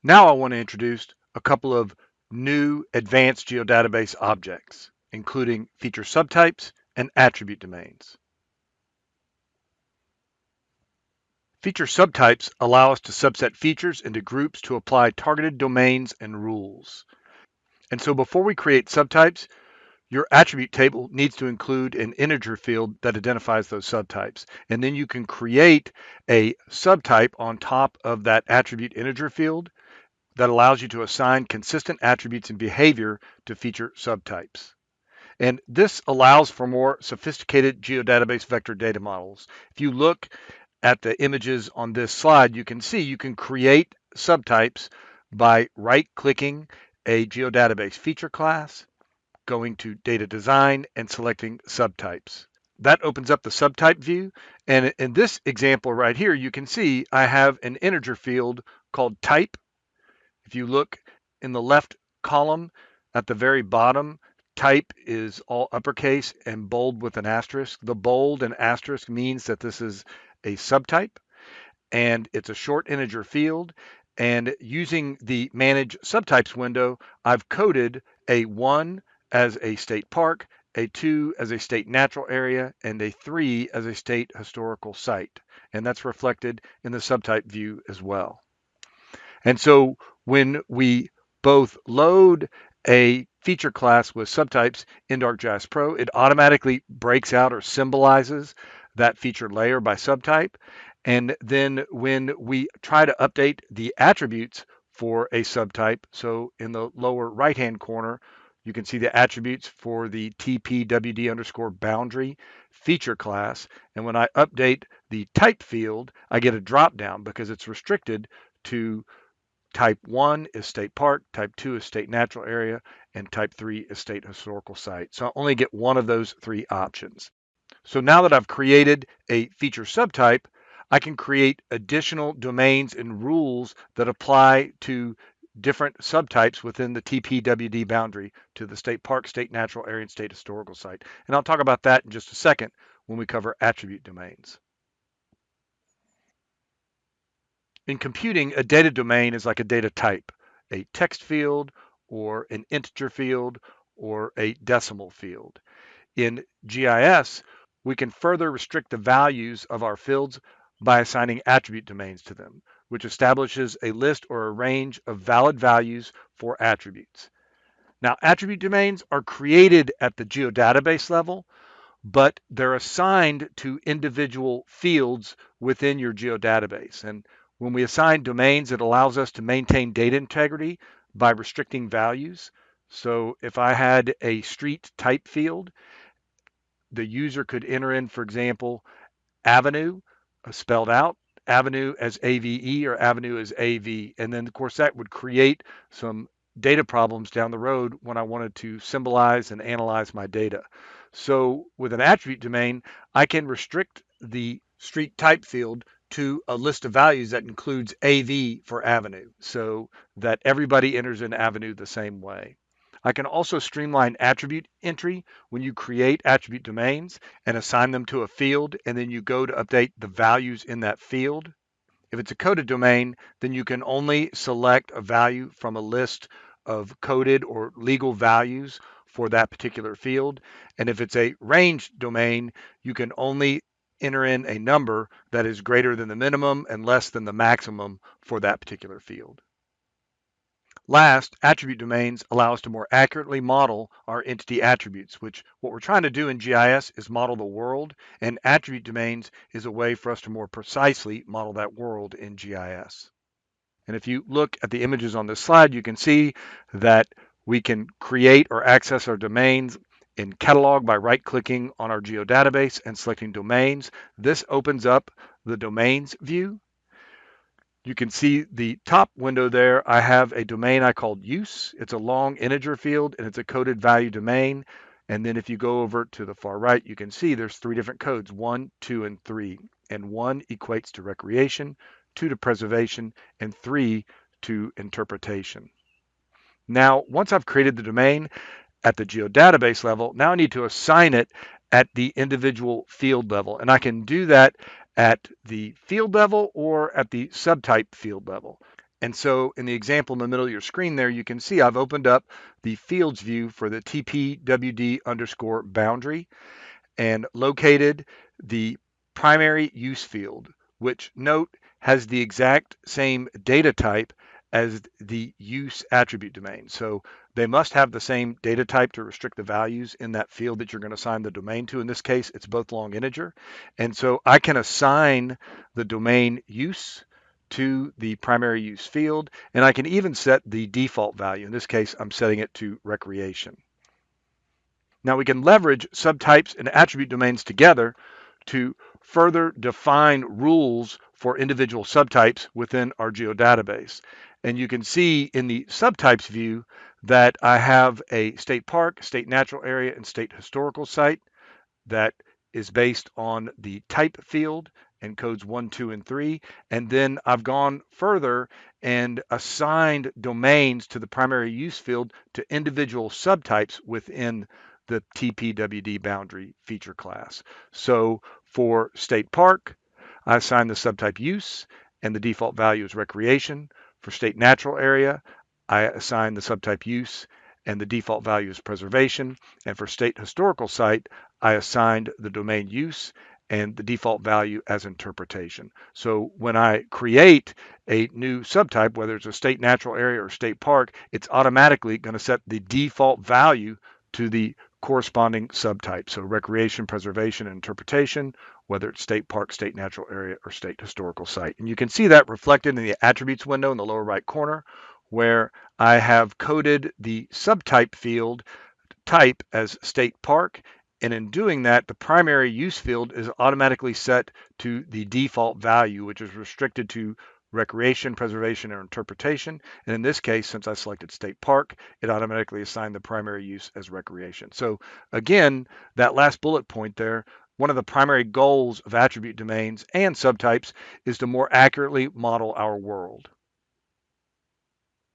Now I want to introduce a couple of new advanced geodatabase objects, including feature subtypes and attribute domains. Feature subtypes allow us to subset features into groups to apply targeted domains and rules. And so before we create subtypes, your attribute table needs to include an integer field that identifies those subtypes. And then you can create a subtype on top of that attribute integer field that allows you to assign consistent attributes and behavior to feature subtypes. And this allows for more sophisticated geodatabase vector data models. If you look at the images on this slide, you can see you can create subtypes by right-clicking a geodatabase feature class, going to data design, and selecting subtypes. That opens up the subtype view. And in this example right here, you can see I have an integer field called type. If you look in the left column at the very bottom, type is all uppercase and bold with an asterisk. The bold and asterisk means that this is a subtype and it's a short integer field. And using the Manage Subtypes window, I've coded a 1 as a state park, a 2 as a state natural area, and a 3 as a state historical site. And that's reflected in the subtype view as well. And so when we both load a feature class with subtypes in ArcGIS Pro, it automatically breaks out or symbolizes that feature layer by subtype. And then when we try to update the attributes for a subtype, so in the lower right-hand corner, you can see the attributes for the TPWD_boundary feature class. And when I update the type field, I get a drop down because it's restricted to Type 1 is state park, type 2 is state natural area, and type 3 is state historical site. So I only get one of those three options. So now that I've created a feature subtype, I can create additional domains and rules that apply to different subtypes within the TPWD boundary to the state park, state natural area, and state historical site. And I'll talk about that in just a second when we cover attribute domains. In computing, a data domain is like a data type, a text field or an integer field or a decimal field. In GIS, we can further restrict the values of our fields by assigning attribute domains to them, which establishes a list or a range of valid values for attributes. Now, attribute domains are created at the geodatabase level, but they're assigned to individual fields within your geodatabase. And when we assign domains, it allows us to maintain data integrity by restricting values. So if I had a street type field, the user could enter in, for example, avenue spelled out, avenue as AVE or avenue as AV. And then, of course, that would create some data problems down the road when I wanted to symbolize and analyze my data. So with an attribute domain, I can restrict the street type field to a list of values that includes AV for avenue so that everybody enters in avenue the same way. I can also streamline attribute entry when you create attribute domains and assign them to a field, and then you go to update the values in that field. If it's a coded domain, then you can only select a value from a list of coded or legal values for that particular field. And if it's a range domain, you can only enter in a number that is greater than the minimum and less than the maximum for that particular field. Last, attribute domains allow us to more accurately model our entity attributes, which what we're trying to do in GIS is model the world, and attribute domains is a way for us to more precisely model that world in GIS. And if you look at the images on this slide, you can see that we can create or access our domains in catalog by right-clicking on our geodatabase and selecting domains. This opens up the domains view. You can see the top window there. I have a domain I called use. It's a long integer field and it's a coded value domain. And then if you go over to the far right, you can see there's three different codes, 1, 2, and 3. And 1 equates to recreation, 2 to preservation, and 3 to interpretation. Now, once I've created the domain at the geodatabase level, now I need to assign it at the individual field level. And I can do that at the field level or at the subtype field level. And so in the example in the middle of your screen there, you can see I've opened up the fields view for the TPWD underscore boundary and located the primary use field, which note has the exact same data type as the use attribute domain. So they must have the same data type to restrict the values in that field that you're going to assign the domain to. In this case, it's both long integer. And so I can assign the domain use to the primary use field, and I can even set the default value. In this case, I'm setting it to recreation. Now we can leverage subtypes and attribute domains together to further define rules for individual subtypes within our geodatabase. And you can see in the subtypes view that I have a state park, state natural area, and state historical site that is based on the type field and codes 1, 2, and 3. And then I've gone further and assigned domains to the primary use field to individual subtypes within the TPWD boundary feature class. So for state park, I assign the subtype use and the default value is recreation. For state natural area, I assign the subtype use and the default value is preservation. And for state historical site, I assigned the domain use and the default value as interpretation. So when I create a new subtype, whether it's a state natural area or state park, it's automatically going to set the default value to the corresponding subtype. So recreation, preservation, and interpretation, whether it's state park, state natural area, or state historical site. And you can see that reflected in the attributes window in the lower right corner, where I have coded the subtype field type as state park. And in doing that, the primary use field is automatically set to the default value, which is restricted to recreation, preservation, or interpretation. And in this case, since I selected state park, it automatically assigned the primary use as recreation. So again, that last bullet point there, one of the primary goals of attribute domains and subtypes is to more accurately model our world.